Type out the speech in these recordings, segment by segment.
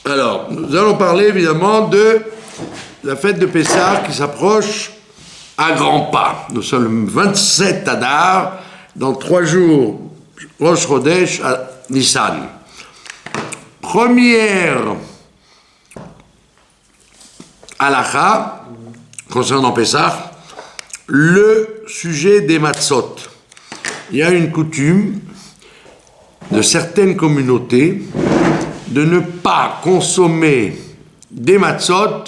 Alors, nous allons parler évidemment de la fête de Pessah qui s'approche à grands pas. Nous sommes le 27 Adar, dans 3 jours, Rosh Chodesh à Nissan. Première halakha concernant Pessah, le sujet des matzot. Il y a une coutume de certaines communautés de ne pas consommer des matzot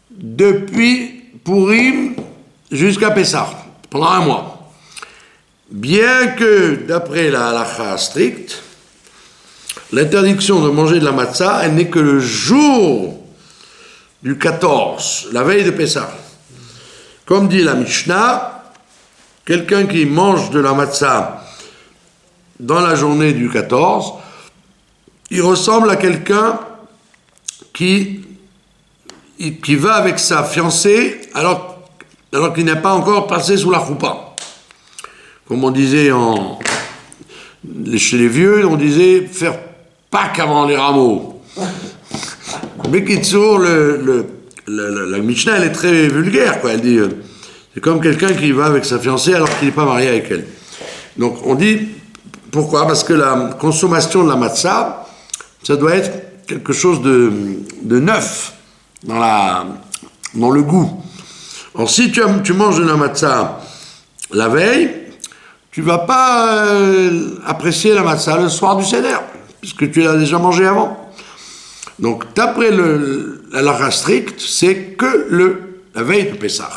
depuis Purim jusqu'à Pessah, pendant 1 mois. Bien que, d'après la halakha stricte, l'interdiction de manger de la matzah, elle n'est que le jour du 14, la veille de Pessah. Comme dit la Mishnah, quelqu'un qui mange de la matzah dans la journée du 14, il ressemble à quelqu'un qui va avec sa fiancée alors qu'il n'est pas encore passé sous la choupa. Comme on disait chez les vieux, on disait faire Pâques avant les rameaux. Mais Kitsour, la Mishnah, elle est très vulgaire, quoi. Elle dit, c'est comme quelqu'un qui va avec sa fiancée alors qu'il n'est pas marié avec elle. Donc on dit, pourquoi ? Parce que la consommation de la matzah, ça doit être quelque chose de neuf dans le goût. Alors si tu manges de la matzah la veille, tu ne vas pas apprécier la matzah le soir du seder, puisque tu l'as déjà mangé avant. Donc d'après la halakha stricte, c'est que la veille de Pessah.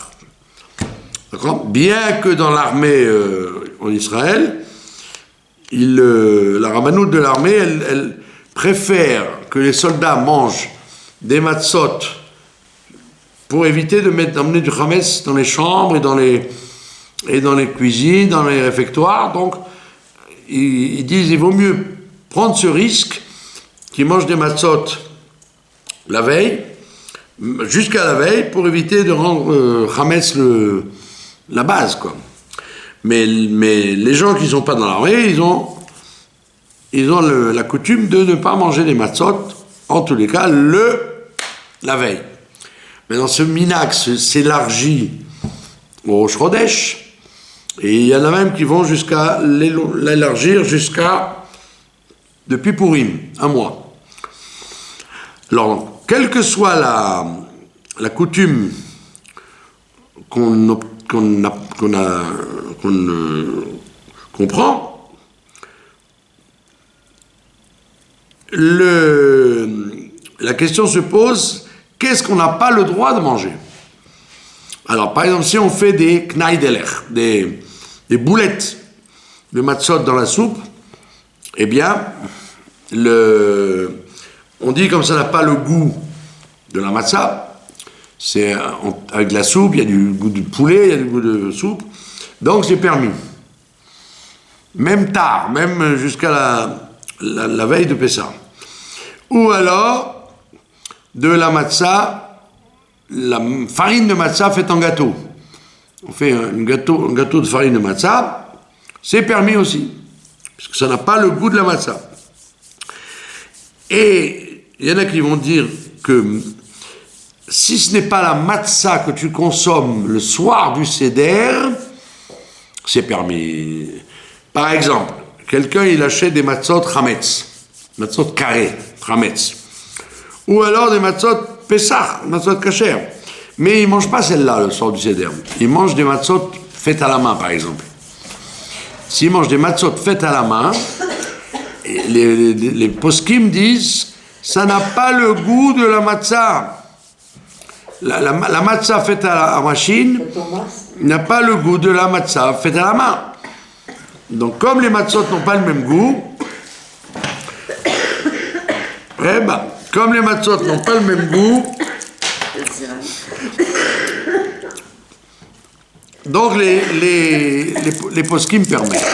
D'accord ? Bien que dans l'armée en Israël, la rabbanout de l'armée, elle préfère que les soldats mangent des matzot pour éviter d'emmener du chametz dans les chambres et dans les cuisines, dans les réfectoires. Donc, ils disent il vaut mieux prendre ce risque qu'ils mangent des matzot la veille, jusqu'à la veille, pour éviter de rendre chametz la base, quoi. Mais les gens qui ne sont pas dans l'armée, ils ont la coutume de ne pas manger les matzot, en tous les cas, la veille. Mais dans ce minax s'élargit au Rosh Chodesh, et il y en a même qui vont jusqu'à l'élargir depuis Purim, 1 mois. Alors, quelle que soit la coutume qu'on prend, la question se pose, qu'est-ce qu'on n'a pas le droit de manger ? Alors, par exemple, si on fait des knaideler, des boulettes de matzot dans la soupe, eh bien, on dit comme ça n'a pas le goût de la matzah, avec la soupe, il y a du goût de poulet, il y a du goût de soupe, donc c'est permis. Même tard, même jusqu'à la veille de Pessah. Ou alors, de la matzah, la farine de matzah faite en gâteau. On fait un gâteau de farine de matzah, c'est permis aussi, parce que ça n'a pas le goût de la matzah. Et il y en a qui vont dire que si ce n'est pas la matzah que tu consommes le soir du seder, c'est permis. Par exemple, quelqu'un il achète des matzot chametz, matzot carré, chametz, ou alors des matzot Pessah, matzot kasher, mais il ne mange pas celle-là le soir du seder. Il mange des matzot faites à la main, par exemple. S'il mange des matzot faites à la main, les poskim disent ça n'a pas le goût de la matzah. La matzah faite à la machine n'a pas le goût de la matzah faite à la main. Donc, comme les matzot n'ont pas le même goût, comme les matzot n'ont pas le même goût, donc les poskim permettent.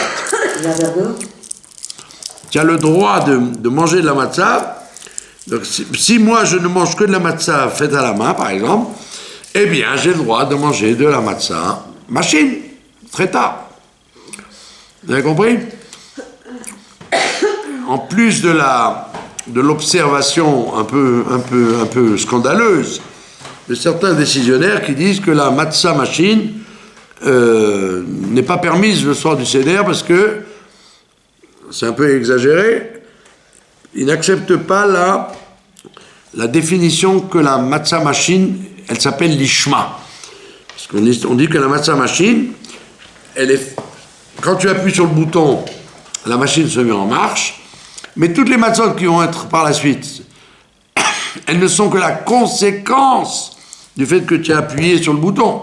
Tu as le droit de manger de la matzah. Donc, si moi je ne mange que de la matzah faite à la main, par exemple, eh bien j'ai le droit de manger de la matzah machine, très tard. Vous avez compris ? En plus de la de l'observation un peu scandaleuse de certains décisionnaires qui disent que la matzah machine n'est pas permise le soir du Seder parce que, c'est un peu exagéré, ils n'acceptent pas la définition que la matzah machine, elle s'appelle l'ishma. Parce qu'on dit que la matzah machine, quand tu appuies sur le bouton, la machine se met en marche, mais toutes les matzot qui vont être par la suite, elles ne sont que la conséquence du fait que tu as appuyé sur le bouton.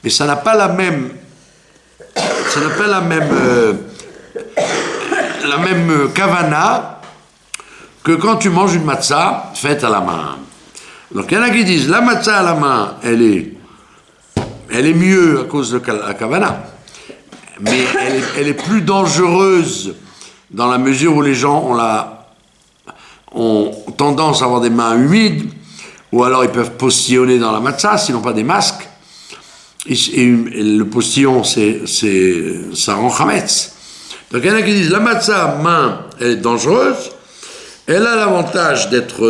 Mais ça n'a pas la même kavana que quand tu manges une matzah faite à la main. Donc il y en a qui disent la matzah à la main, elle est mieux à cause de la kavana, mais elle est plus dangereuse dans la mesure où les gens ont tendance à avoir des mains humides, ou alors ils peuvent postillonner dans la matzah, s'ils n'ont pas des masques. Et le postillon, ça rend chametz. Donc il y en a qui disent la matzah main, elle est dangereuse, elle a l'avantage d'être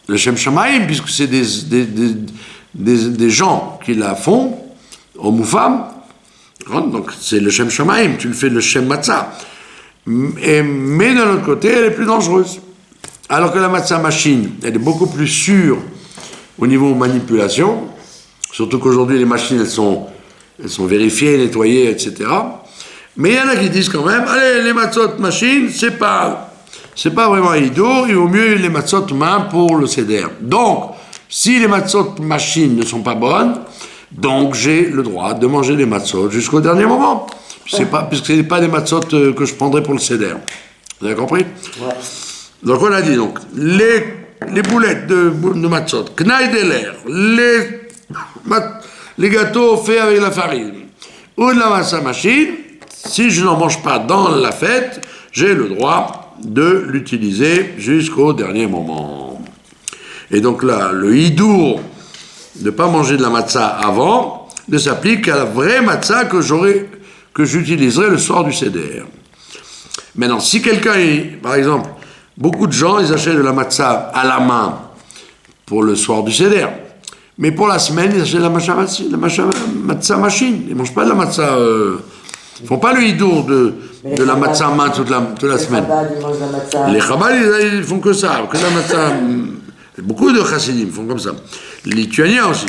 le Shem Shamaim, puisque c'est des gens qui la font, hommes ou femmes. Donc c'est le Shem Shamaim, tu le fais le Shem Matzah. Mais d'un autre côté, elle est plus dangereuse. Alors que la matzah machine, elle est beaucoup plus sûre au niveau manipulation, surtout qu'aujourd'hui les machines, elles sont vérifiées, nettoyées, etc. Mais il y en a qui disent quand même, allez, les matzot machines, c'est pas vraiment hidour, il vaut mieux les matzot main pour le seder. Donc, si les matzot machines ne sont pas bonnes, donc j'ai le droit de manger les matzot jusqu'au dernier moment. Puisque ce n'est pas des matzot que je prendrai pour le seder. Vous avez compris? Ouais. Donc on a dit, donc, les boulettes de matzot, knaï de l'air, les gâteaux faits avec la farine, ou de la matzah machine, si je n'en mange pas dans la fête, j'ai le droit de l'utiliser jusqu'au dernier moment. Et donc là, le hidour de ne pas manger de la matzah avant ne s'applique qu'à la vraie matzah que j'utiliserai le soir du seder. Maintenant, si quelqu'un par exemple, beaucoup de gens, ils achètent de la matzah à la main pour le soir du seder. Mais pour la semaine, ils achètent de la matzah machine. Ils ne mangent pas de la matzah... ils ne font pas le hidour de la matzah main toute la semaine. Les Chabad, ils font que ça, que la matzah... Beaucoup de chassidim font comme ça. Les Lituaniens aussi.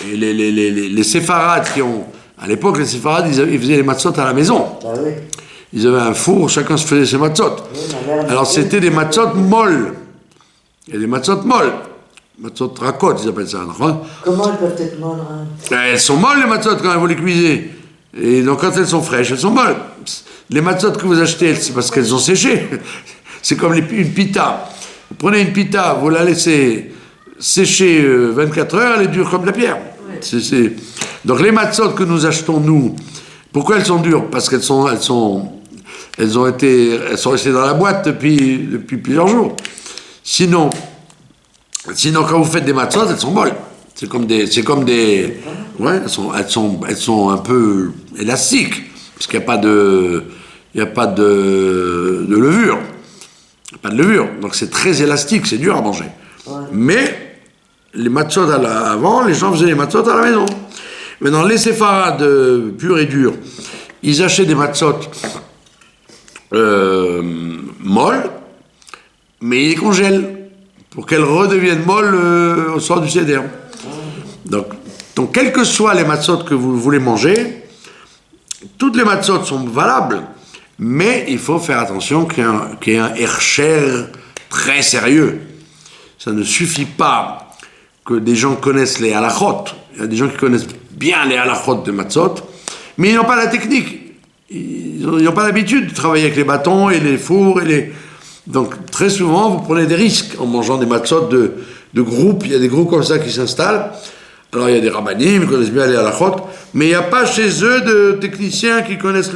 Et les séfarades qui ont... À l'époque, les séfarades, ils faisaient les matzot à la maison. Ah oui. Ils avaient un four, chacun se faisait ses matzot. Oui, alors c'était des matzot molles. Il y a des matzot molles. Matzot rakot, ils appellent ça. Comment elles peuvent être molles, hein? Elles sont molles, les matzot, quand vous les cuisez. Et donc quand elles sont fraîches, elles sont molles. Les matzot que vous achetez, c'est parce qu'elles ont séché. C'est comme une pita. Vous prenez une pita, vous la laissez sécher 24 heures, elle est dure comme la pierre. Ouais. Donc les matzot que nous achetons, nous, pourquoi elles sont dures? Parce qu'elles sont restées dans la boîte depuis plusieurs jours. Sinon, quand vous faites des matzot, elles sont molles. C'est comme des, ouais, elles sont un peu élastiques, parce qu'il n'y a pas de levure. Pas de levure, donc c'est très élastique, c'est dur à manger. Ouais. Mais les matzot avant, les gens faisaient les matzot à la maison. Maintenant, les séfarades purs et durs, ils achètent des matzot molles, mais ils les congèlent pour qu'elles redeviennent molles au soir du seder. Donc, quelles que soient les matzot que vous voulez manger, toutes les matzot sont valables, mais il faut faire attention qu'il y ait un hercher très sérieux. Ça ne suffit pas que des gens connaissent les halachot. Il y a des gens qui connaissent bien les halachot de matzot, mais ils n'ont pas la technique. Ils n'ont pas l'habitude de travailler avec les bâtons et les fours. Donc, très souvent, vous prenez des risques en mangeant des matzot de groupes. Il y a des groupes comme ça qui s'installent. Alors, il y a des rabbanim qui connaissent bien les halachot, mais il n'y a pas chez eux de techniciens qui connaissent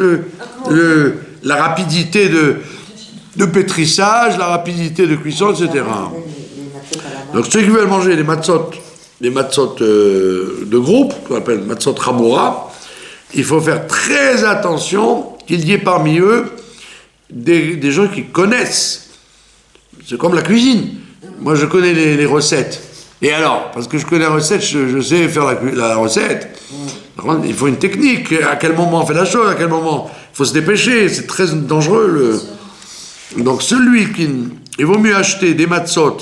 la rapidité de pétrissage, la rapidité de cuisson, etc. Donc, ceux qui veulent manger des matzot de groupe, qu'on appelle matzot raboura, il faut faire très attention qu'il y ait parmi eux des gens qui connaissent. C'est comme la cuisine. Moi, je connais les recettes. Et alors, parce que je connais la recette, je sais faire la recette. Il faut une technique. À quel moment on fait la chose, à quel moment il faut se dépêcher. C'est très dangereux. Donc, il vaut mieux acheter des matzot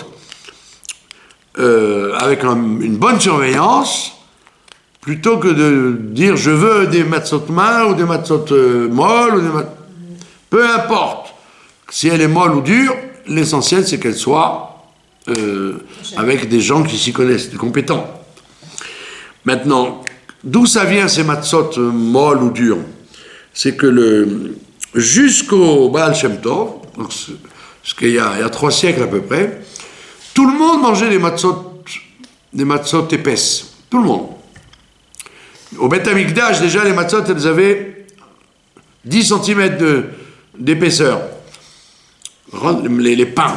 avec une bonne surveillance, plutôt que de dire je veux des matzot mains ou des matzot molles. Peu importe si elle est molle ou dure, l'essentiel c'est qu'elle soit avec des gens qui s'y connaissent, des compétents. Maintenant, d'où ça vient ces matzot molles ou dures? C'est que jusqu'au Baal Shem Tov, donc il y a 3 siècles à peu près, tout le monde mangeait des matzot épaisses. Tout le monde. Au Beth Amikdash, déjà, les matzot, elles avaient 10 cm d'épaisseur. Les pains,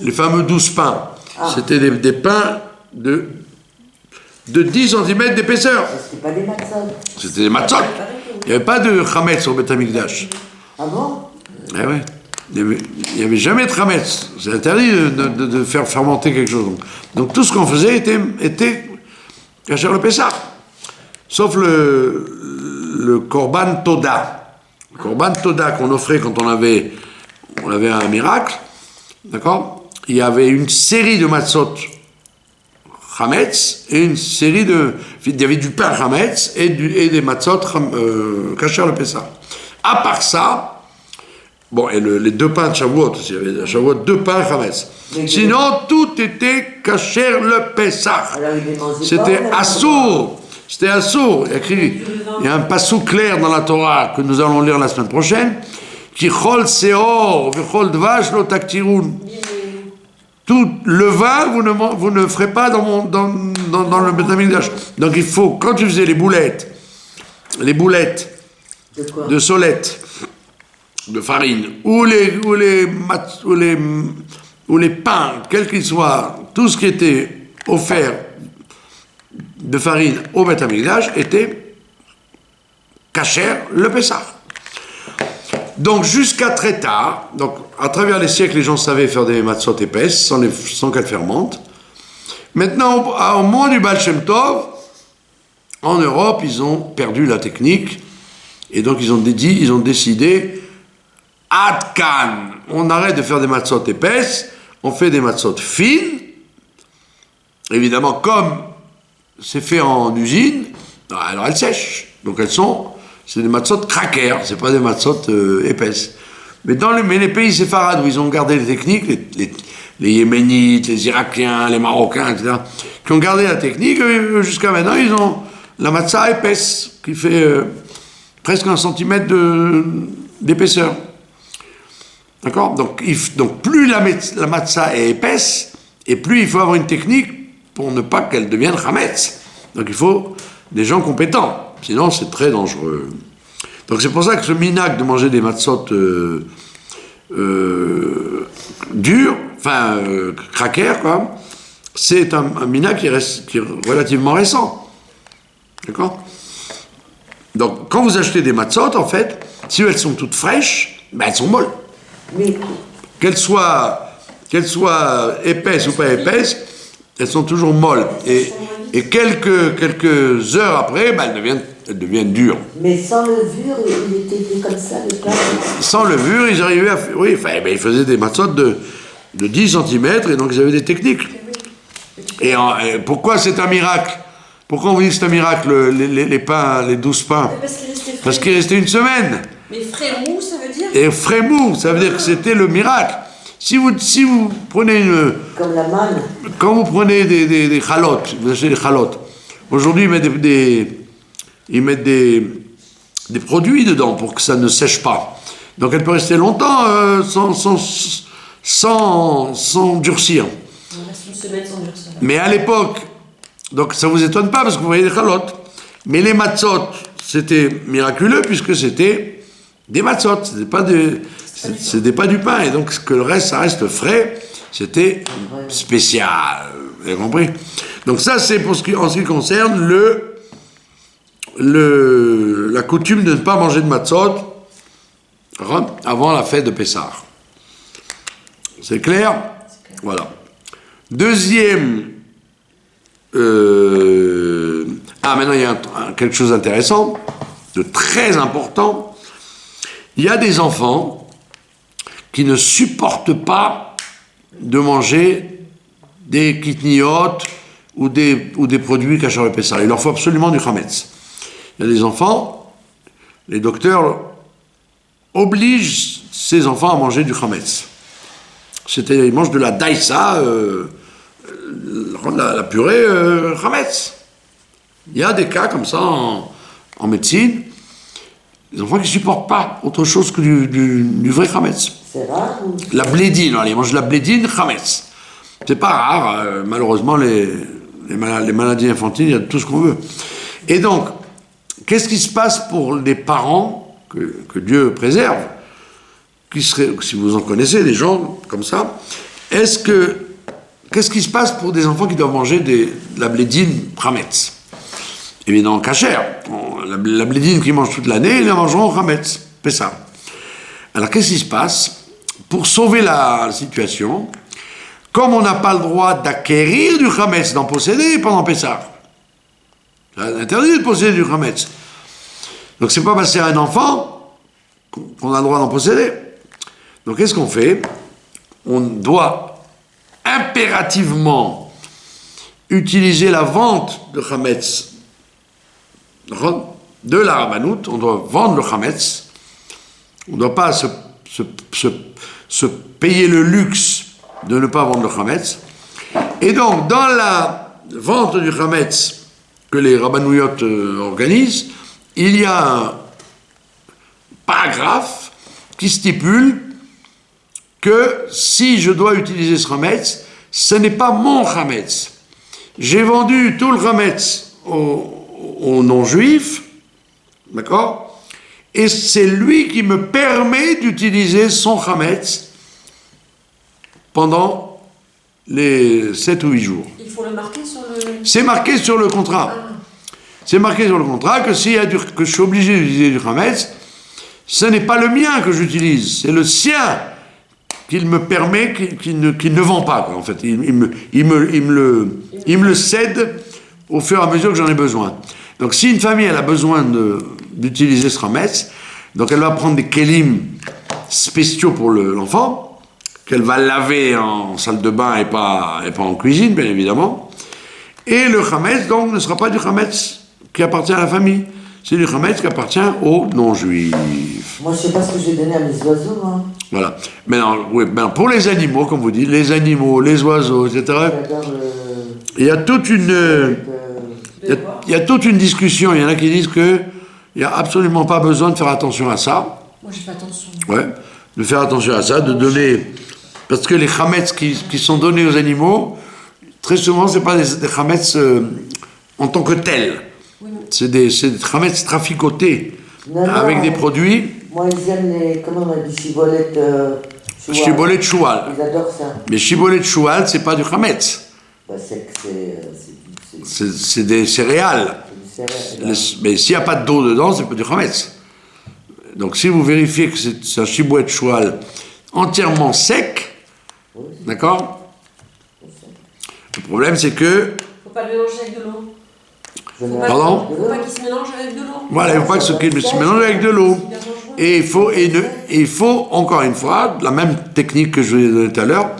les fameux 12 pains. C'était des pains de 10 cm d'épaisseur. C'était pas des matzot. C'était des matzot. Il n'y avait pas de chametz au Beth Amikdash. Ah bon? Eh ouais. Il n'y avait jamais de chametz. C'est interdit de faire fermenter quelque chose. Donc tout ce qu'on faisait était kasher le Pessah. Sauf le Korban Toda. Le Korban Toda qu'on offrait quand on avait un miracle. D'accord? Il y avait une série de matzot chametz et une série il y avait du pain chametz et des matzot kasher le Pessah. À part ça, bon, et les 2 pains de Shavuot aussi, il y avait à Shavuot 2 pains chametz. Sinon, tout était kasher le Pessah. C'était assour. C'était assour. Il y a un passou clair dans la Torah que nous allons lire la semaine prochaine. Qui chol seor, v'chol dvash lo taktirun. Tout le vin, vous ne ferez pas dans le Beth Amikdash. Donc il faut, quand tu faisais les boulettes de solette, de farine, ou les pains, quels qu'ils soient, tout ce qui était offert de farine au Beth Amikdash était kasher le Pessah. Donc jusqu'à très tard, donc à travers les siècles, les gens savaient faire des matzot épaisses sans qu'elles fermentent. Maintenant, au moment du Baal Shem Tov, en Europe, ils ont perdu la technique et donc ils ont décidé Ad Kan, on arrête de faire des matzot épaisses, on fait des matzot fines. Évidemment, comme c'est fait en usine, alors elles sèchent. Donc c'est des matzot cracker, c'est pas des matzot épaisses. Mais les pays séfarades où ils ont gardé les techniques, les Yéménites, les Irakiens, les Marocains, etc., qui ont gardé la technique, jusqu'à maintenant, ils ont la matzah épaisse, qui fait presque 1 centimètre d'épaisseur. D'accord? Donc plus la matzah est épaisse, et plus il faut avoir une technique pour ne pas qu'elle devienne chametz. Donc il faut des gens compétents. Sinon, c'est très dangereux. Donc, c'est pour ça que ce minhag de manger des matzot durs, cracker, quoi, c'est un minhag qui est relativement récent. D'accord? Donc, quand vous achetez des matzot, en fait, si elles sont toutes fraîches, ben, elles sont molles. Mais... Qu'elles soient épaisses ou pas épaisses, elles sont toujours molles. Et quelques heures après, ben, elles deviennent dures. Mais sans levure, il était comme ça, le pain? Sans levure, ils arrivaient à faire... Oui, ils faisaient des matzot de 10 cm, et donc ils avaient des techniques. Et pourquoi c'est un miracle? Pourquoi on vous dit que c'est un miracle, les pains, les 12 pains? Parce qu'il restait une semaine. Mais frais mou, ça veut dire? Et frais mou, ça veut dire que c'était le miracle. Si vous prenez Comme la manne. Quand vous prenez des chalotes, vous achetez des chalotes, aujourd'hui ils mettent des produits dedans pour que ça ne sèche pas. Donc elle peut rester longtemps sans durcir. On reste une semaine sans durcir. Mais à l'époque, donc ça vous étonne pas parce que vous voyez des chalotes. Mais les matzot, c'était miraculeux puisque c'était des matzot, c'était pas du pain. Et donc que le reste, ça reste frais, c'était spécial. Vous avez compris? Donc ça, c'est en ce qui concerne la coutume de ne pas manger de matzot avant la fête de Pessah. C'est clair? Voilà. Deuxième... maintenant il y a quelque chose d'intéressant, de très important. Il y a des enfants qui ne supportent pas de manger des kitniot ou des produits kasher et Pessah. Il leur faut absolument du chametz. Il y a des enfants, les docteurs obligent ces enfants à manger du chametz. C'est-à-dire, ils mangent de la daïsa, la purée chametz. Il y a des cas comme ça en médecine, des enfants qui ne supportent pas autre chose que du vrai chametz. C'est rare ou... La blédine, ils mangent de la blédine chametz. C'est pas rare, malheureusement, les maladies infantiles, il y a tout ce qu'on veut. Et donc, qu'est-ce qui se passe pour les parents que Dieu préserve, qui seraient, si vous en connaissez, des gens comme ça, qu'est-ce qui se passe pour des enfants qui doivent manger de la blédine chametz? Évidemment, kasher. La blédine qu'ils mangent toute l'année, ils la mangeront chametz, Pessah. Alors, qu'est-ce qui se passe? Pour sauver la situation, comme on n'a pas le droit d'acquérir du chametz, d'en posséder pendant Pessah, c'est interdit de posséder du chametz. Donc, c'est pas parce que c'est un enfant qu'on a le droit d'en posséder. Donc, qu'est-ce qu'on fait? On doit impérativement utiliser la vente de chametz de la Rabbanout. On doit vendre le chametz. On ne doit pas se payer le luxe de ne pas vendre le chametz. Et donc, dans la vente du chametz que les Rabbanouyot organisent, il y a un paragraphe qui stipule que si je dois utiliser ce chametz, ce n'est pas mon chametz. J'ai vendu tout le chametz aux non-juifs, d'accord? Et c'est lui qui me permet d'utiliser son chametz pendant les 7 ou 8 jours. Il faut le marquer sur le... C'est marqué sur le contrat. C'est marqué sur le contrat que que je suis obligé d'utiliser du chametz, ce n'est pas le mien que j'utilise, c'est le sien qu'il me permet, qu'il ne vend pas, quoi, en fait. Il me le cède au fur et à mesure que j'en ai besoin. Donc si une famille elle a besoin d'utiliser ce chametz, donc elle va prendre des kélim spéciaux pour l'enfant, qu'elle va laver en salle de bain et pas en cuisine, bien évidemment. Et le chametz, donc, ne sera pas du chametz qui appartient à la famille. C'est du chametz qui appartient aux non-juifs. Moi, je ne sais pas ce que j'ai donné à mes oiseaux, hein. Voilà. Maintenant, pour les animaux, comme vous dites, les animaux, les oiseaux, etc., il y a toute une... Il y a toute une discussion. Il y en a qui disent qu'il n'y a absolument pas besoin de faire attention à ça. Moi, j'ai fait attention. Ouais, de faire attention à ça, de donner... Parce que les chametz qui sont donnés aux animaux, très souvent, ce n'est pas des chametz en tant que tels. Oui, c'est des chametz traficotés avec des produits. Moi, ils aiment les... Comment on a dit? Chibolette... Chibolette de choual. Ils adorent ça. Mais chibolette de choual, c'est pas du chametz. Bah, C'est des céréales. Mais s'il n'y a pas d'eau dedans, c'est pas du chametz. Donc si vous vérifiez que c'est un chibolette de choual entièrement sec, oui, d'accord? Le problème, c'est que... Faut pas le mélanger avec de l'eau. Pardon? Faut pas qu'il se mélange avec de l'eau. Voilà, il ne faut pas qu'il se mélange avec de l'eau. Et il faut, encore une fois, la même technique que je vous ai donnée tout à l'heure,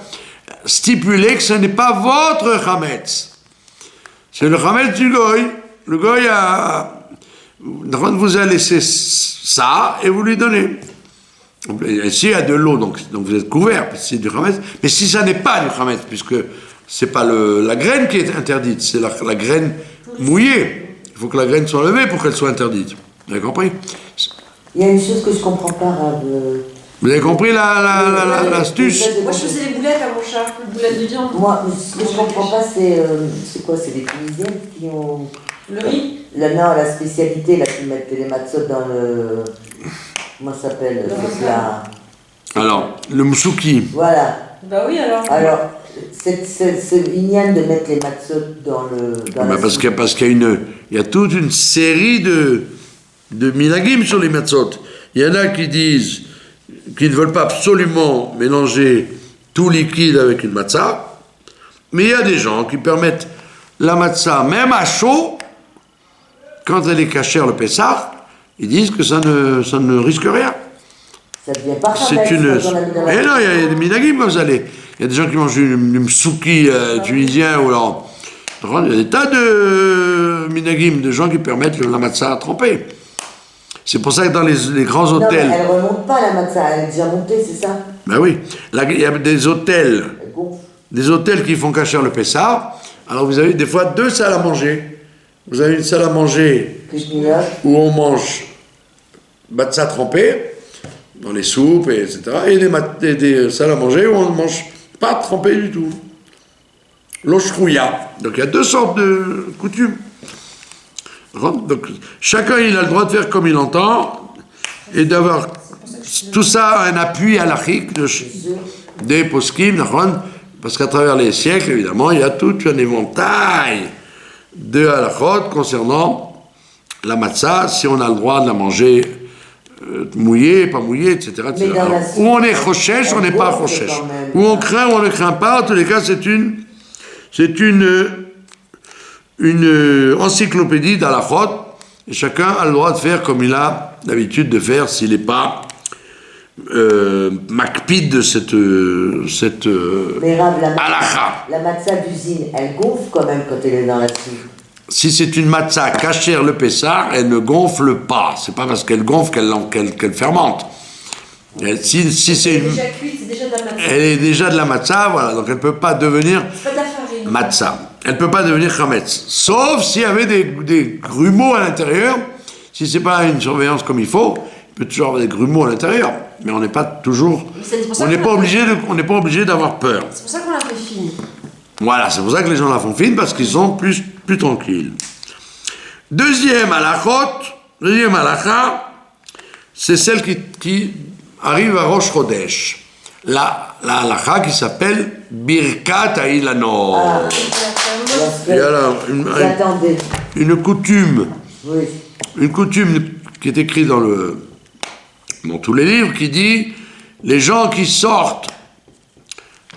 stipuler que ce n'est pas votre chametz. C'est le chametz du goy. Le goy vous a laissé ça et vous lui donnez. S'il y a de l'eau, donc vous êtes couvert, c'est du chametz. Mais si ça n'est pas du chametz, puisque c'est pas la graine qui est interdite, c'est la graine mouillée. Il faut que la graine soit levée pour qu'elle soit interdite. Vous avez compris? Il y a une chose que je ne comprends pas, Rav. Vous avez compris l'astuce? Moi, je faisais les boulettes à mon chat, les boulettes de viande. Moi, ce que je ne comprends pas, c'est quoi? C'est les Tunisiennes qui ont... Le riz? Non, la spécialité, là, qui mettent les matzot dans le... Comment ça s'appelle? Alors, le moussouki. Voilà. Bah oui, alors. Alors, c'est ignan de mettre les matzot dans parce qu'il y a toute une série de minagim sur les matzot. Il y en a qui disent qui ne veulent pas absolument mélanger tout liquide avec une matzah, mais il y a des gens qui permettent la matzah, même à chaud, quand elle est cachère le Pessah, ils disent que ça ne risque rien. Ça devient pas C'est une... Et non, il y a des minagim comme ça. Il y a des gens qui mangent du msouki tunisien ou alors... Il y a des tas de minagim, de gens qui permettent la matzah à tremper. C'est pour ça que dans les grands hôtels... Non, mais elle ne remonte pas la matzah, elle est déjà montée, c'est ça? Ben oui. Là, il y a des hôtels qui font cachère le Pessah. Alors vous avez des fois 2 salles à manger. Vous avez une salle à manger où on mange matzah trempée, dans les soupes, etc. Et des salles à manger où on ne mange pas trempé du tout. L'oshrouya. Donc il y a 2 sortes de coutumes. Donc chacun il a le droit de faire comme il entend et d'avoir tout ça un appui halachique des poskim, parce qu'à travers les siècles, évidemment, il y a tout un éventail de halachot concernant la matzah, si on a le droit de la manger mouillée, pas mouillée, etc. etc. Où on est choshesh, on n'est pas choshesh. Où on craint ou on ne craint pas, en tous les cas, c'est une encyclopédie d'halachot, et chacun a le droit de faire comme il a l'habitude de faire s'il n'est pas makpid de cette halakha. La matzah d'usine, elle gonfle quand même quand elle est dans la soupe. Si c'est une matzah cachère le Pessah, elle ne gonfle pas. C'est pas parce qu'elle gonfle qu'elle fermente. Si c'est une... déjà cuite, c'est déjà de la matzah. Elle est déjà de la matzah, voilà. Donc elle ne peut pas devenir C'est pas de la farine. matzah. Elle ne peut pas devenir chametz. Sauf s'il y avait des grumeaux à l'intérieur. Si c'est pas une surveillance comme il faut, il peut toujours avoir des grumeaux à l'intérieur. Mais on n'est pas toujours... On n'est pas obligé d'avoir peur. C'est pour ça qu'on la fait fine. Voilà, c'est pour ça que les gens la font fine, parce qu'ils sont plus tranquilles. Deuxième halakha, c'est celle qui arrive à Rosh Chodesh. La halakha qui s'appelle Birkat Ha'ilano. Il y a une coutume, une coutume qui est écrite dans tous les livres, qui dit les gens qui sortent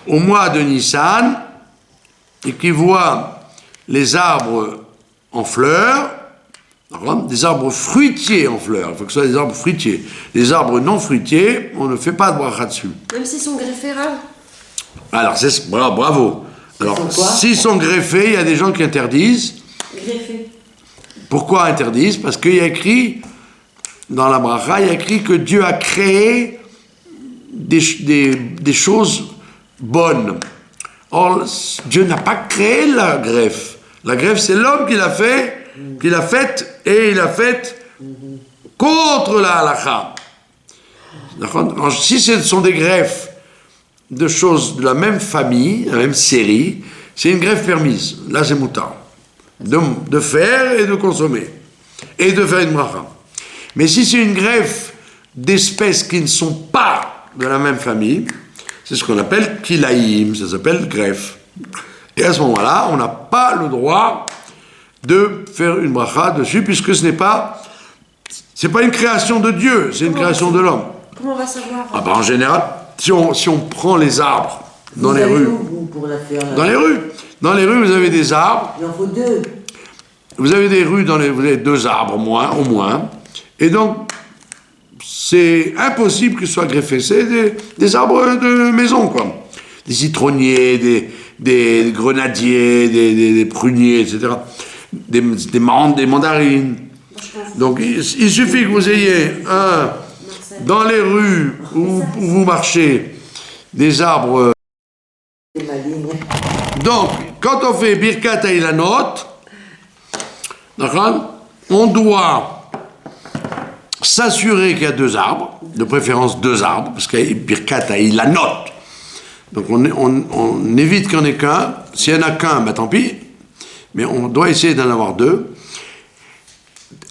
au mois de Nissan et qui voient les arbres en fleurs, des arbres fruitiers en fleurs, il faut que ce soit des arbres fruitiers. Les arbres non fruitiers, on ne fait pas de bracha dessus. Même s'ils sont greffés rares. Alors, bravo. Alors, s'ils sont greffés, il y a des gens qui interdisent. Greffés. Pourquoi interdisent? Parce qu'il y a écrit, dans la bracha, il y a écrit que Dieu a créé des choses bonnes. Or, Dieu n'a pas créé la greffe. La greffe, c'est l'homme qui l'a faite, et il l'a faite contre la halakha. Si ce sont des greffes de choses de la même famille, la même série, c'est une greffe permise. Là, c'est moutar. De faire et de consommer. Et de faire une bracha. Mais si c'est une greffe d'espèces qui ne sont pas de la même famille, c'est ce qu'on appelle kilaïm, ça s'appelle greffe. Et à ce moment-là, on n'a pas le droit de faire une bracha dessus, puisque c'est pas une création de Dieu, c'est une création de l'homme. Comment on va savoir? En général, si on prend les arbres dans les rues, dans les rues, vous avez des arbres. Il en faut 2. Vous avez des rues vous avez 2 arbres au moins, et donc c'est impossible qu'ils soient greffés. C'est des arbres de maison, quoi. Des citronniers, des grenadiers, des pruniers, etc. Des mandarines. Donc il suffit que vous ayez dans les rues où vous marchez des arbres. Donc, quand on fait Birkat Ha'Ilanot, on doit s'assurer qu'il y a 2 arbres, de préférence 2 arbres, parce qu'il y a Birkat Ha'Ilanot. Donc on évite qu'il n'y en ait qu'un. S'il n'y en a qu'un, tant pis. Mais on doit essayer d'en avoir 2.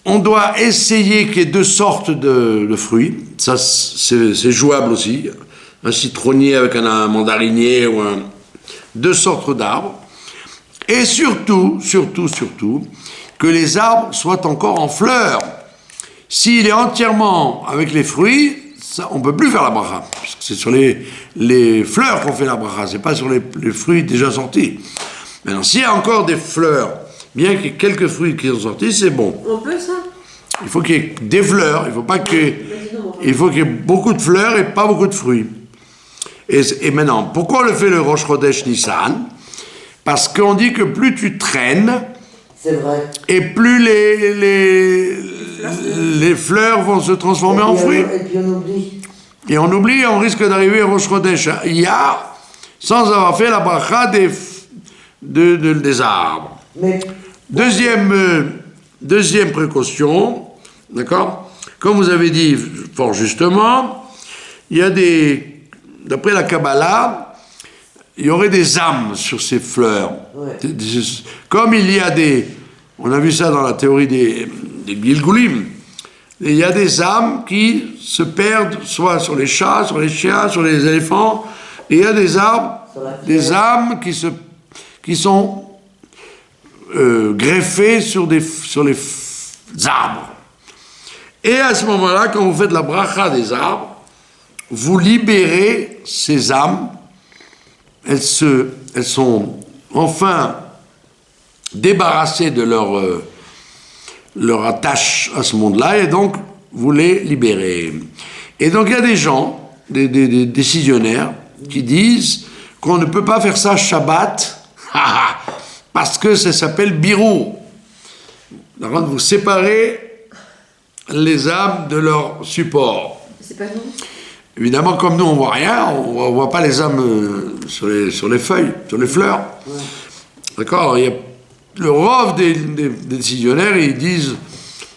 On doit essayer qu'il y ait 2 sortes de fruits. Ça, c'est jouable aussi. Un citronnier avec un mandarinier ou 2 sortes d'arbres. Et surtout, que les arbres soient encore en fleurs. S'il est entièrement avec les fruits, ça, on ne peut plus faire la bracha. Parce que c'est sur les fleurs qu'on fait la bracha, c'est pas sur les fruits déjà sortis. Maintenant, s'il y a encore des fleurs, bien qu'il y ait quelques fruits qui sont sortis, c'est bon. On peut ça? Il faut qu'il y ait des fleurs, il faut qu'il y ait beaucoup de fleurs et pas beaucoup de fruits. Et maintenant, pourquoi on le fait le Rosh Chodesh Nissan? Parce qu'on dit que plus tu traînes, C'est vrai. et plus les fleurs vont se transformer en fruits. Et puis on oublie. Et on oublie, on risque d'arriver au Rosh Chodesh Iyar sans avoir fait la bracha des arbres. Mais Deuxième précaution, d'accord? Comme vous avez dit fort justement, il y a d'après la Kabbalah, il y aurait des âmes sur ces fleurs. Ouais. Comme il y a on a vu ça dans la théorie des Gilgulim, il y a des âmes qui se perdent soit sur les chats, sur les chiens, sur les éléphants, et il y a des âmes qui sont greffées sur les arbres. Et à ce moment-là, quand vous faites la bracha des arbres, vous libérez ces âmes. Elles sont enfin débarrassées de leur attache à ce monde-là, et donc vous les libérez. Et donc il y a des gens, des décisionnaires, qui disent qu'on ne peut pas faire ça Shabbat, parce que ça s'appelle birou. Donc vous séparez les âmes de leur support. C'est pas nous? Évidemment, comme nous on voit rien, on voit pas les âmes sur les feuilles, sur les fleurs. Ouais. D'accord? Il y a le rove des décisionnaires, ils disent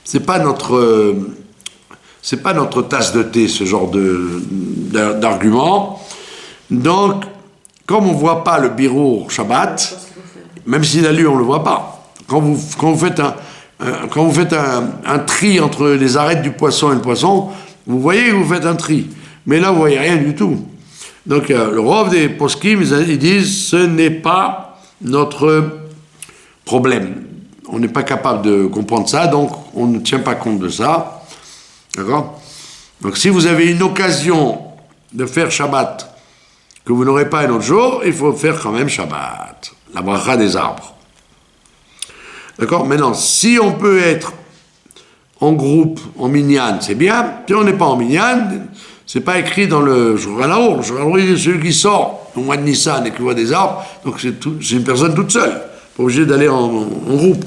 c'est pas notre tasse de thé, ce genre d'argument. Donc, comme on voit pas le birur Shabbat, même si la lue on le voit pas. Quand vous faites un tri entre les arêtes du poisson et le poisson, vous voyez que vous faites un tri. Mais là, vous voyez rien du tout. Donc, le rove des poskim, ils disent, ce n'est pas notre problème. On n'est pas capable de comprendre ça, donc on ne tient pas compte de ça. D'accord? Donc, si vous avez une occasion de faire Shabbat que vous n'aurez pas un autre jour, il faut faire quand même Shabbat. La bracha des arbres. D'accord? Maintenant, si on peut être en groupe, en minyan, c'est bien. Si on n'est pas en minyan, c'est pas écrit dans le Shulchan Aruch. Le Shulchan Aruch, c'est celui qui sort au mois de Nissan et qui voit des arbres. Donc c'est une personne toute seule, pas obligé d'aller en groupe.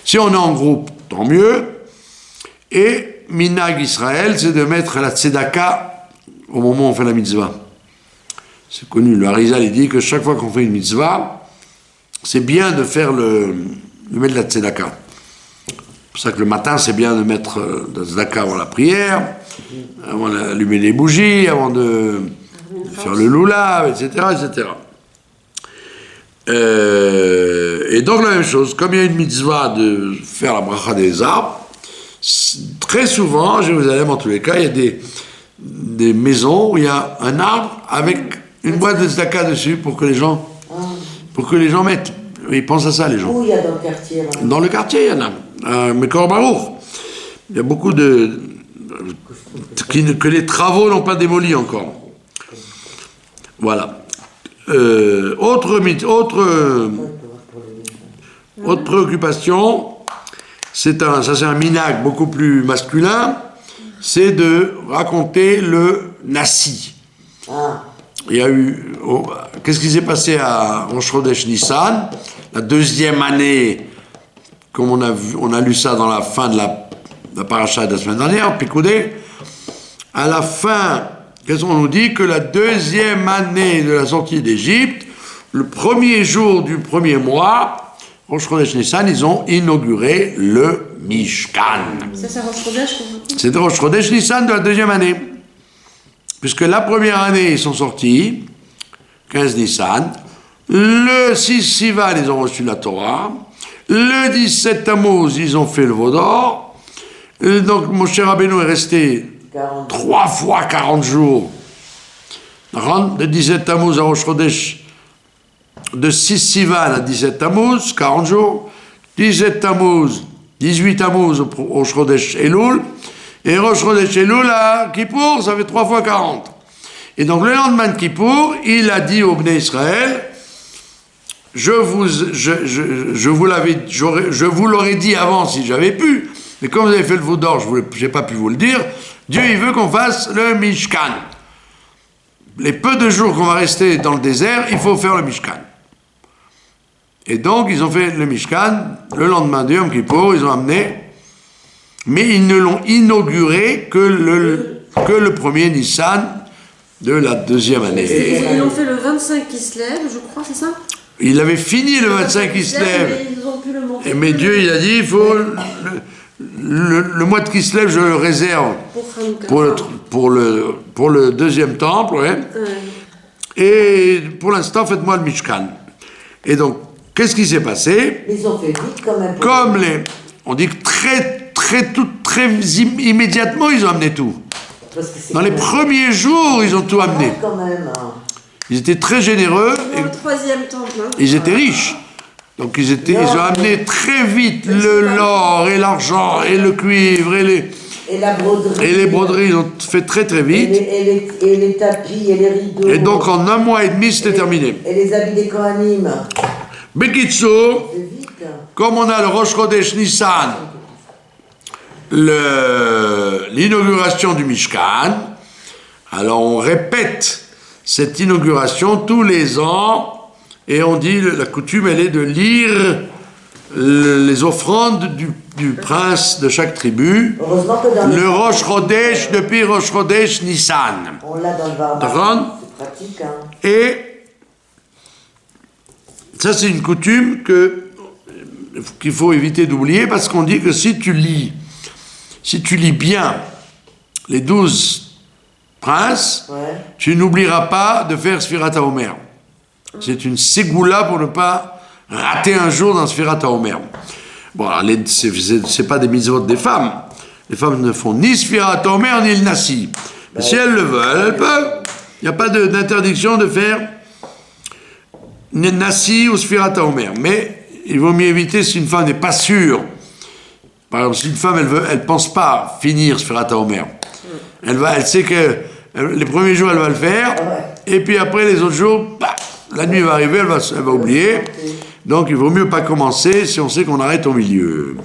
Si on est en groupe, tant mieux. Et Minag Israël, c'est de mettre la tzedaka au moment où on fait la mitzvah. C'est connu. Le Harizal, il dit que chaque fois qu'on fait une mitzvah, c'est bien de faire de mettre la tzedaka. C'est pour ça que le matin, c'est bien de mettre la tzedaka avant la prière, avant d'allumer les bougies, avant de faire le loulav, etc., etc. Et donc la même chose, comme il y a une mitzvah de faire la bracha des arbres, très souvent, à Jérusalem en tous les cas, il y a des maisons où il y a un arbre avec une boîte de tzedaka dessus pour que les gens mettent. Ils pensent à ça, les gens. Où il y a dans le quartier là? Dans le quartier, il y en a. Mekor Baruch. Il y a beaucoup que les travaux n'ont pas démoli encore. Voilà. Autre préoccupation, c'est un minag beaucoup plus masculin, c'est de raconter le Nassi. Ah. Il y a eu... qu'est-ce qui s'est passé à Rosh Chodesh Nissan? La deuxième année, comme on a lu ça dans la fin de la paracha de la semaine dernière, Pikoudé, à la fin, qu'est-ce qu'on nous dit? Que la deuxième année de la sortie d'Égypte, le premier jour du premier mois, Rosh Chodesh Nissan, ils ont inauguré le Mishkan. Ça, c'est Rosh Chodesh. C'était Rosh Chodesh Nissan de la deuxième année. Puisque la première année, ils sont sortis, 15 Nissan. Le 6 Sivan, ils ont reçu la Torah. Le 17 Tammuz, ils ont fait le Vaudor. Donc, Moshe Rabbeinu est resté 3 fois 40 jours. De 17 Tammuz à Rosh Chodesh, de 6 Sivan à 17 Tammuz, 40 jours. 17 Tammuz, 18 Tammuz au Rosh Chodesh Elul. Et Rosh Chodesh Elul à Kippour, ça fait 3 fois 40. Et donc le lendemain de Kippour, il a dit au Bnei Israël, je vous l'aurais dit avant si j'avais pu, mais comme vous avez fait le veau d'or, je n'ai pas pu vous le dire, Dieu il veut qu'on fasse le Mishkan. Les peu de jours qu'on va rester dans le désert, il faut faire le Mishkan. Et donc ils ont fait le Mishkan, le lendemain de Yom Kippour, ils ont amené, mais ils ne l'ont inauguré que le premier Nissan de la deuxième année. Ils l'ont fait le 25 qui se lève, je crois, c'est ça? Il avait fini le 25 qui se lève. Mais ils ont pu le monter. Mais Dieu, il a dit, il faut le mois de Kislev, je le réserve pour le deuxième temple, ouais. Et pour l'instant, faites-moi le Mishkan. Et donc, qu'est-ce qui s'est passé? Ils ont fait vite quand même. On dit que très immédiatement, ils ont amené tout. Dans les premiers jours, ils ont tout amené. Quand même, hein. Ils étaient très généreux. Dans le troisième temple. Hein. Ils étaient riches. Donc ils ont amené très vite l'or et l'argent et le cuivre et la broderie. Et les broderies, ils ont fait très très vite. Et les tapis et les rideaux. Et donc en 1 mois et demi, c'était terminé. Et les habits des Kohanim. Bekitsour, comme on a le Rosh Chodesh Nissan, l'inauguration du Mishkan, alors on répète cette inauguration tous les ans, et on dit, la coutume, elle est de lire les offrandes du prince de chaque tribu, le Rosh Chodesh, depuis Rosh Chodesh Nissan. On l'a dans le Varmar, c'est pratique, hein. Et ça, c'est une coutume qu'il faut éviter d'oublier, parce qu'on dit que si tu lis bien les 12 princes, tu n'oublieras pas de faire Sfirat HaOmer. C'est une ségoula pour ne pas rater un jour dans Sfirat HaOmer. Bon, c'est pas des mitzvot des femmes. Les femmes ne font ni Sfirat HaOmer ni le Nassi. Mais si elles le veulent, elles peuvent. Il n'y a pas d'interdiction de faire Nassi ou Sfirat HaOmer. Mais il vaut mieux éviter si une femme n'est pas sûre. Par exemple, si une femme, elle pense pas finir Sfirat HaOmer. Elle sait que les premiers jours, elle va le faire. Et puis après, les autres jours, la nuit va arriver, elle va oublier. Donc, il vaut mieux pas commencer si on sait qu'on arrête au milieu.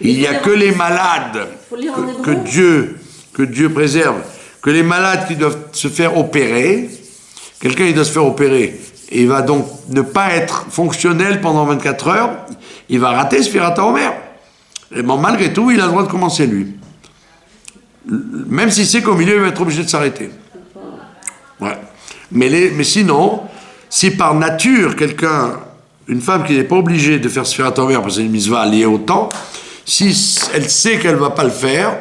Il n'y a que les malades que Dieu préserve, que les malades qui doivent se faire opérer. Quelqu'un, il doit se faire opérer. Et il va donc ne pas être fonctionnel pendant 24 heures. Il va rater Sfirat HaOmer. Et bon, malgré tout, il a le droit de commencer, lui. Même si c'est qu'au milieu, il va être obligé de s'arrêter. Ouais. Mais sinon, si par nature, une femme qui n'est pas obligée de faire Sfirat HaOmer, parce que c'est une mitzvah liée au temps, si elle sait qu'elle ne va pas le faire,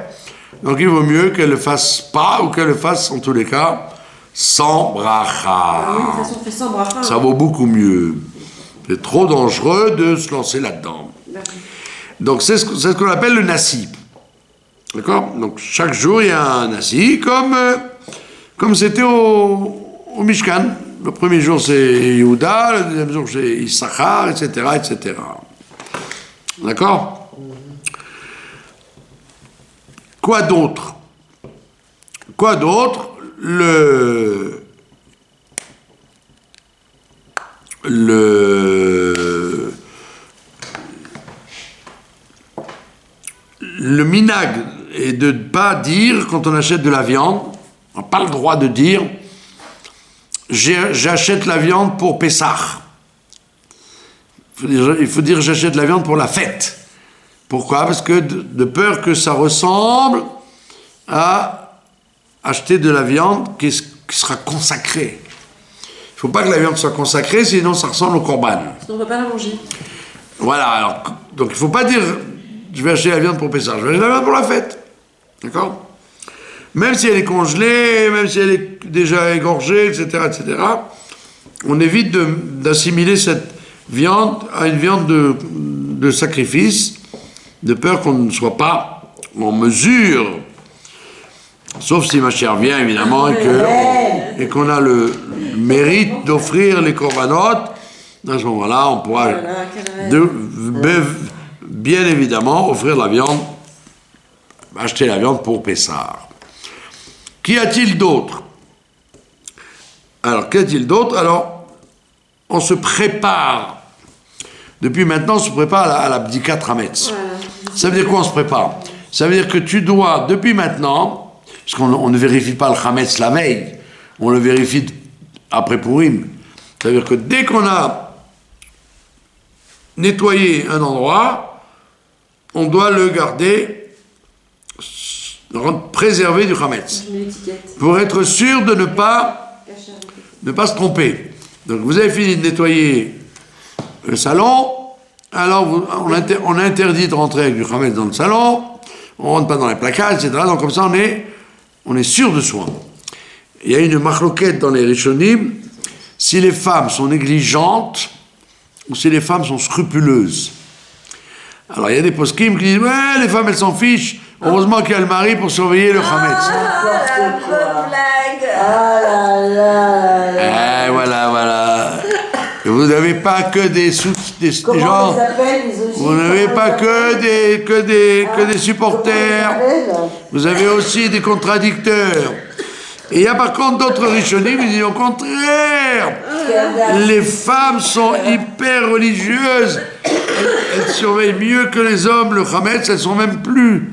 donc il vaut mieux qu'elle ne le fasse pas, ou qu'elle le fasse, en tous les cas, sans bracha. Oui, de toute façon, on fait sans bracha. Ça vaut beaucoup mieux. C'est trop dangereux de se lancer là-dedans. Donc c'est ce qu'on appelle le Nassi. D'accord? Donc chaque jour il y a un Nassi, comme c'était au Mishkan. Le premier jour c'est Yehuda, le deuxième jour c'est Issachar, etc., etc. D'accord? Quoi d'autre? Le minag est de ne pas dire, quand on achète de la viande, on n'a pas le droit de dire j'achète la viande pour Pessah. Il faut dire j'achète la viande pour la fête. Pourquoi? Parce que de peur que ça ressemble à acheter de la viande qui sera consacrée. Il ne faut pas que la viande soit consacrée, sinon ça ressemble au korban. Sinon on ne va pas la manger. Voilà, alors, donc il ne faut pas dire je vais acheter la viande pour Pessah, je vais acheter la viande pour la fête. D'accord? Même si elle est congelée, même si elle est déjà égorgée, etc., on évite d'assimiler cette viande à une viande de sacrifice, de peur qu'on ne soit pas en mesure, sauf si ma chère vient évidemment et qu'on a le mérite d'offrir les corbanotes. À ce moment-là, on pourra bien évidemment offrir la viande acheter la viande pour Pessah. Qu'y a-t-il d'autre? Alors, qu'y a-t-il d'autre? Alors, on se prépare. Depuis maintenant, on se prépare à la Bdikat Hametz. Voilà. Ça veut dire quoi, on se prépare? Ça veut dire que tu dois, depuis maintenant, parce qu'on ne vérifie pas le Hametz la veille, on le vérifie après Purim. Ça veut dire que dès qu'on a nettoyer un endroit, on doit le garder, le rendre préservé du Hametz, Je mets l'étiquette. pour être sûr de ne pas se tromper. Donc vous avez fini de nettoyer le salon, alors on interdit de rentrer avec du Hametz dans le salon, on rentre pas dans les placards, etc. Donc comme ça on est sûr de soi. Il y a une marloquette dans les Rishonim, si les femmes sont négligentes, ou si les femmes sont scrupuleuses. Alors il y a des poskim qui disent ouais, les femmes elles s'en fichent, heureusement qu'il y a le mari pour surveiller le Hametz. N'importe quoi. Blague. Ah là là là. Voilà. Et vous n'avez pas que des Comment gens, on les appelle, misogynes? vous n'avez pas que des supporters, Comment on les appelle? vous avez aussi des contradicteurs. Et il y a par contre d'autres rishonim qui disent au contraire, les femmes sont hyper religieuses, elles surveillent mieux que les hommes le Hametz, elles sont même plus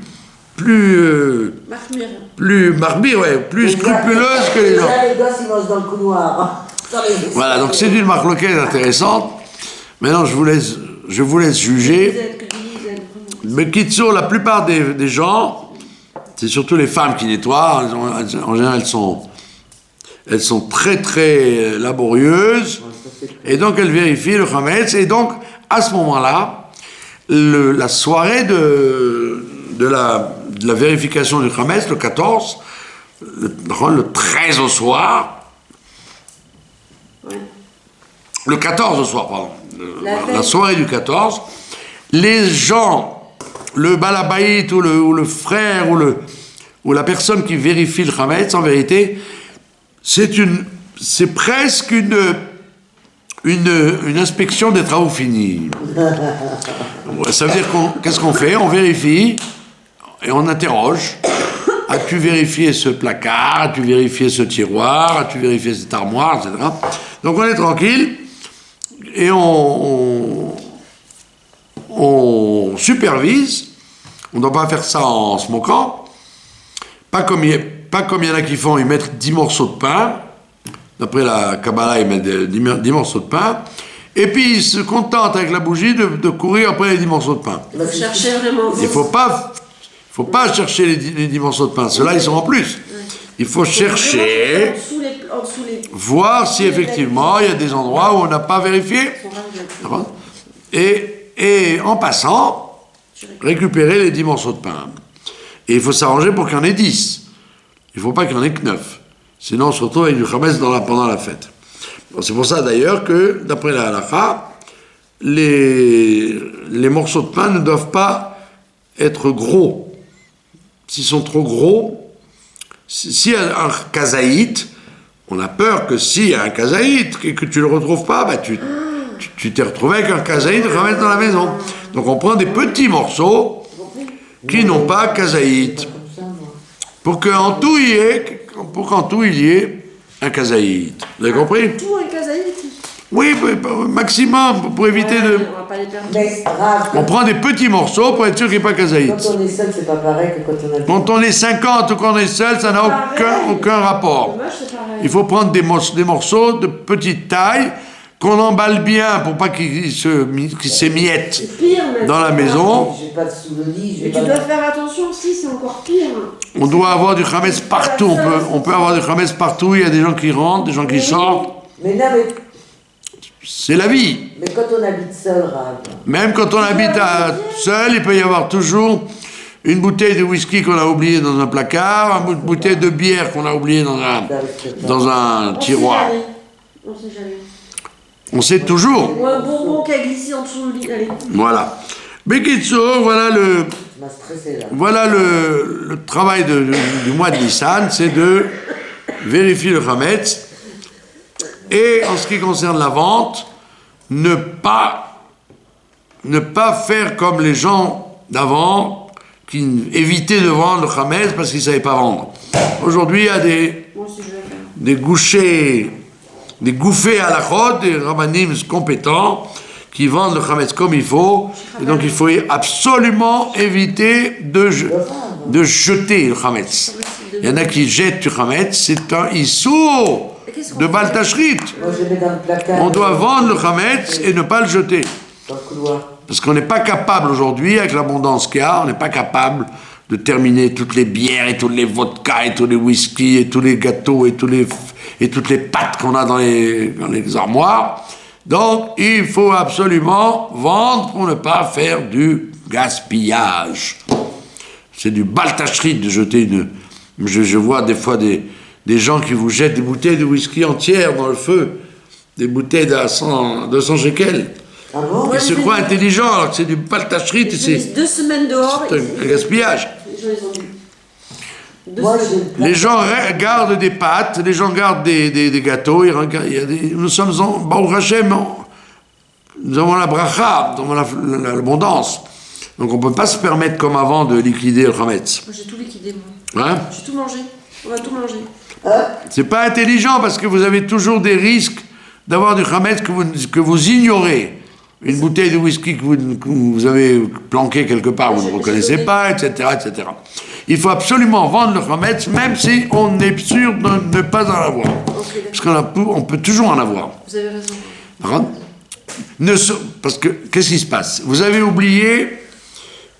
Marmire. plus scrupuleuses que les hommes. Là, les gosses, ils mangent dans le couloir. Voilà, donc c'est une marloquette intéressante. Maintenant, je vous laisse juger. Mais Kitsour, la plupart des gens, c'est surtout les femmes qui nettoient. En général, elles sont très très laborieuses. Et donc, elles vérifient le Hametz. Et donc, à ce moment-là, la soirée de la vérification du Hametz, le 14, le 13 au soir, le 14 au soir, pardon, la soirée du 14, les gens, le balabaït ou le frère ou la personne qui vérifie le Hametz, en vérité, c'est presque une inspection des travaux finis. Ça veut dire qu'est-ce qu'on fait? On vérifie et on interroge. As-tu vérifié ce placard? As-tu vérifié ce tiroir? As-tu vérifié cette armoire? Etc. Donc on est tranquille et on supervise. On ne doit pas faire ça en se moquant. Pas comme il y en a qui font, ils mettent 10 morceaux de pain. D'après la Kabbalah, ils mettent 10 morceaux de pain. Et puis ils se contentent avec la bougie de courir après les 10 morceaux de pain. Il faut chercher vraiment. Il ne faut pas chercher les 10 morceaux de pain. Ceux-là, ils sont en plus. Il faut chercher, En dessous les... voir si effectivement il y a des endroits où on n'a pas vérifié. Et en passant, récupérer les 10 morceaux de pain. Et il faut s'arranger pour qu'il y en ait 10. Il ne faut pas qu'il y en ait que 9. Sinon, on se retrouve avec du Hametz pendant la fête. Bon, c'est pour ça d'ailleurs que, d'après la halakha, les morceaux de pain ne doivent pas être gros. S'ils sont trop gros, s'il y a un kazaït, on a peur que s'il y a un kazaït et que tu ne le retrouves pas, bah tu t'es retrouvé avec un kazaït Hametz dans la maison. Donc on prend des petits morceaux qui n'ont pas kazaït. Pour qu'en tout il y ait un kazaït. Vous avez compris? Tout un kazaït. Oui, maximum, pour éviter de... On va pas les perdre. Mais grave. On prend des petits morceaux pour être sûr qu'il n'y ait pas kazaït. Quand on est seul, c'est pas pareil que quand on a... Quand on est 50 ou qu'on est seul, ça n'a aucun rapport. Dommage, c'est pareil. Il faut prendre des morceaux de petite taille, qu'on emballe bien pour pas qu'ils s'émiettent C'est pire, mais dans la maison. J'ai pas de sous le lit, j'ai Mais pas tu de... dois faire attention aussi, c'est encore pire. On doit avoir du Hametz partout. On peut avoir du Hametz partout. Il y a des gens qui rentrent, des gens qui sortent. Mais non, mais C'est la vie. Mais quand on habite seul, Rav. Même quand on habite seul, il peut y avoir toujours une bouteille de whisky qu'on a oubliée dans un placard, une bouteille de bière qu'on a oubliée dans un tiroir. On sait jamais. On sait toujours. Ou un bonbon qui a glissé en dessous du lit. Allez. Voilà. Bekitso, voilà le travail du mois de Nissan, c'est de vérifier le Hametz. Et en ce qui concerne la vente, ne pas faire comme les gens d'avant qui évitaient de vendre le Khametz parce qu'ils ne savaient pas vendre. Aujourd'hui, il y a Moi aussi, je vais faire. des gouffés à la chod, des rabbanim compétents qui vendent le Khametz comme il faut. Et donc, il faut absolument éviter de jeter le Khametz. Il y en a qui jettent du Khametz, c'est un issou de Baal Tashrit. Moi, je mets dans le placard. On doit vendre le Khametz et ne pas le jeter. Dans le couloir. Parce qu'on n'est pas capable aujourd'hui, avec l'abondance qu'il y a, on n'est pas capable de terminer toutes les bières et tous les vodkas et tous les whiskies et tous les gâteaux et toutes les pâtes qu'on a dans les armoires. Donc, il faut absolument vendre pour ne pas faire du gaspillage. C'est du Baal Tashrit de jeter une... Je vois des fois des gens qui vous jettent des bouteilles de whisky entières dans le feu, des bouteilles de 200 shekels. Ah bon? Ouais, Ils se croient intelligents alors que c'est du Baal Tashrit et J'ai mis c'est 2 semaines dehors. un gaspillage. Je les ai mis. 2 Moi, semaines. j'ai le placard. Les gens gardent des pâtes, les gens gardent des gâteaux. Nous sommes en Baruch Hashem, nous avons la bracha, nous avons l'abondance. Donc on ne peut pas se permettre comme avant de liquider le Khametz. Moi, j'ai tout liquidé, moi. Hein? J'ai tout mangé. On va tout manger. C'est pas intelligent parce que vous avez toujours des risques d'avoir du Khametz que vous ignorez. Une bouteille de whisky que vous avez planquée quelque part, vous ne reconnaissez pas, etc., etc. Il faut absolument vendre le Khametz, même si on est sûr de ne pas en avoir. Ok, Parce qu'on peut toujours en avoir. vous avez raison. Par contre, parce que, qu'est-ce qui se passe? Vous avez oublié,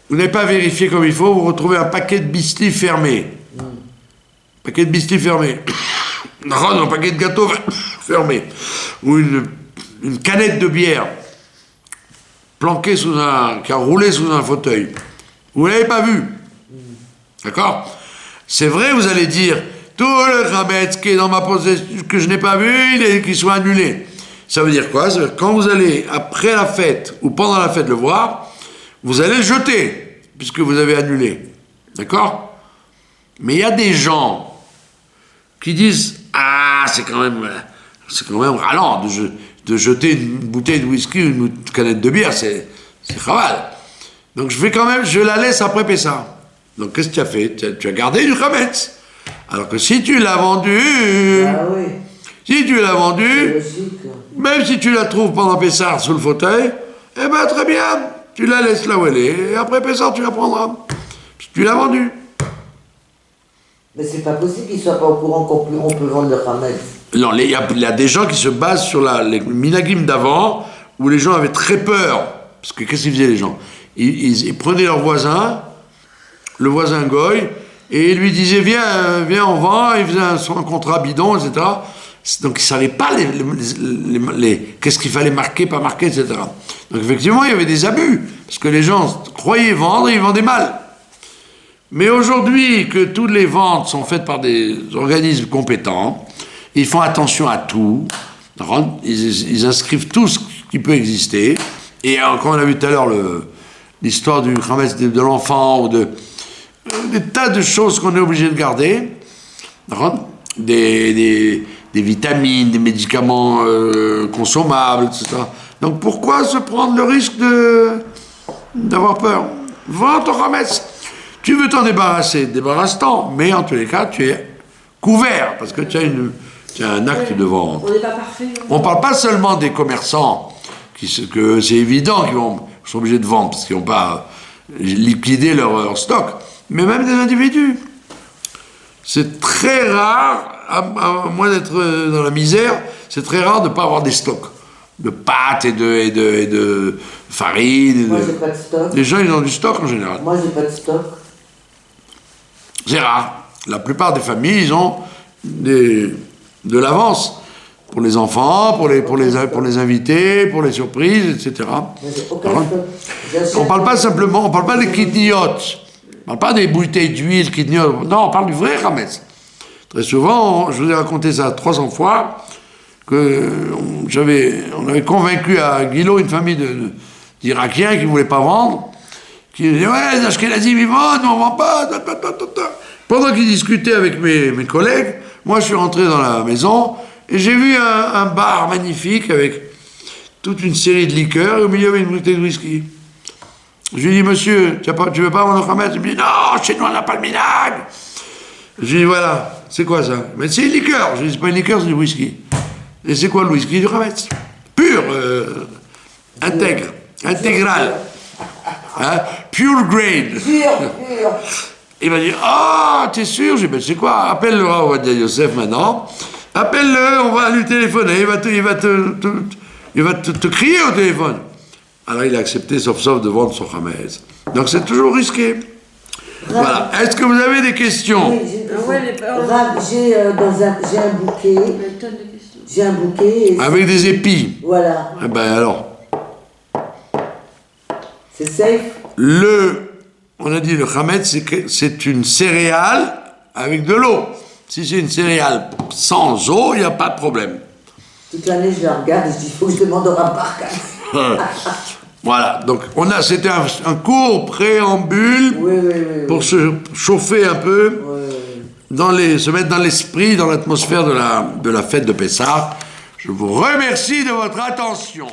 vous n'avez pas vérifié comme il faut, vous retrouvez un paquet de biscuits fermé. Paquet de biscuits fermé. Un paquet de gâteaux fermé. Ou une canette de bière planquée qui a roulé sous un fauteuil. Vous ne l'avez pas vu. D'accord? C'est vrai, vous allez dire, tout le Khametz qui est dans ma possession, que je n'ai pas vu, qu'il soit annulé. Ça veut dire quoi? Ça veut dire quand vous allez, après la fête, ou pendant la fête, le voir, vous allez le jeter, puisque vous avez annulé. D'accord? Mais il y a des gens qui disent, ah, c'est quand même ralent de jeter une bouteille de whisky ou une canette de bière, c'est chaval. Donc je la laisse après Pessah. Donc qu'est-ce que tu as fait? Tu as gardé du Khametz. Alors que si tu l'as vendu, Ah oui, si tu l'as c'est vendu, logique. même si tu la trouves pendant Pessah sous le fauteuil, eh ben très bien, tu la laisses là où elle est, et après Pessah tu la prendras. Parce que tu l'as vendue. Mais c'est pas possible qu'ils soient pas au courant qu'on peut vendre le Khametz. Non, il y a des gens qui se basent sur les minagim d'avant, où les gens avaient très peur. Parce que qu'est-ce qu'ils faisaient les gens? Ils prenaient leur voisin, le voisin goy, et ils lui disaient viens, on vend, ils faisaient un contrat bidon, etc. Donc ils ne savaient pas qu'est-ce qu'il fallait marquer, pas marquer, etc. Donc effectivement, il y avait des abus, parce que les gens croyaient vendre et ils vendaient mal. Mais aujourd'hui, que toutes les ventes sont faites par des organismes compétents, ils font attention à tout, ils inscrivent tout ce qui peut exister, et comme on a vu tout à l'heure l'histoire du Khametz de l'enfant, ou des tas de choses qu'on est obligé de garder, des vitamines, des médicaments consommables, etc. Donc pourquoi se prendre le risque d'avoir peur? Vends ton Khametz. Tu veux t'en débarrasser, débarrasse-t'en, mais en tous les cas, tu es couvert, parce que tu as un acte de vente. On n'est pas parfait. On ne parle pas seulement des commerçants, que c'est évident qu'ils sont obligés de vendre, parce qu'ils n'ont pas liquidé leur stock, mais même des individus. C'est très rare, à moins d'être dans la misère, c'est très rare de ne pas avoir des stocks de pâtes et de farine. Moi, j'ai pas de stock. Les gens, ils ont du stock en général. Moi, j'ai pas de stock. C'est rare. La plupart des familles, ils ont de l'avance pour les enfants, pour les invités, pour les surprises, etc. Mais j'ai aucun stock. On ne parle pas simplement, on ne parle pas des kidniotes. On ne parle pas des bouteilles d'huile, kidniotes. Non, on parle du vrai Khametz. Très souvent, je vous ai raconté ça 300 fois, on avait convaincu à Guillot une famille d'Irakiens qui ne voulaient pas vendre, qui disaient ouais, les Ashkenazim ils vendent, mais on ne vend pas. Pendant qu'ils discutaient avec mes collègues, moi je suis rentré dans la maison et j'ai vu un bar magnifique avec toute une série de liqueurs et au milieu il y avait une bouteille de whisky. Je lui dis, monsieur, tu veux pas mon Hametz? Il me dit, non, chez nous, on n'a pas le minag. Je lui dis, voilà, c'est quoi ça? Mais c'est une liqueur. Je lui dis, c'est pas une liqueur, c'est du whisky. Et c'est quoi le whisky? Du Hametz. Pur, intègre, intégral. Hein? Pure grade. Pur. Il m'a dit, ah, t'es sûr? J'ai dit, ben, c'est quoi? Appelle le Rav Ovadia Yosef maintenant. Appelle-le, on va lui téléphoner. Il va te crier au téléphone. Alors il a accepté, sauf de vendre son Hametz. Donc c'est toujours risqué. Voilà. Est-ce que vous avez des questions? Oui, j'ai une question. Ah ouais, les parents. Rav, j'ai un bouquet. Il y a une tonne de questions. J'ai un bouquet. Et Avec des épis. voilà. Eh ben alors, C'est safe. on a dit le Hametz, c'est une céréale avec de l'eau. Si c'est une céréale sans eau, il n'y a pas de problème. Toute l'année, je la regarde et je dis, il faut que je demande au Rav Barkas. Voilà, donc c'était un court préambule Oui. pour se chauffer un peu, se mettre dans l'esprit, dans l'atmosphère de la fête de Pessah. Je vous remercie de votre attention.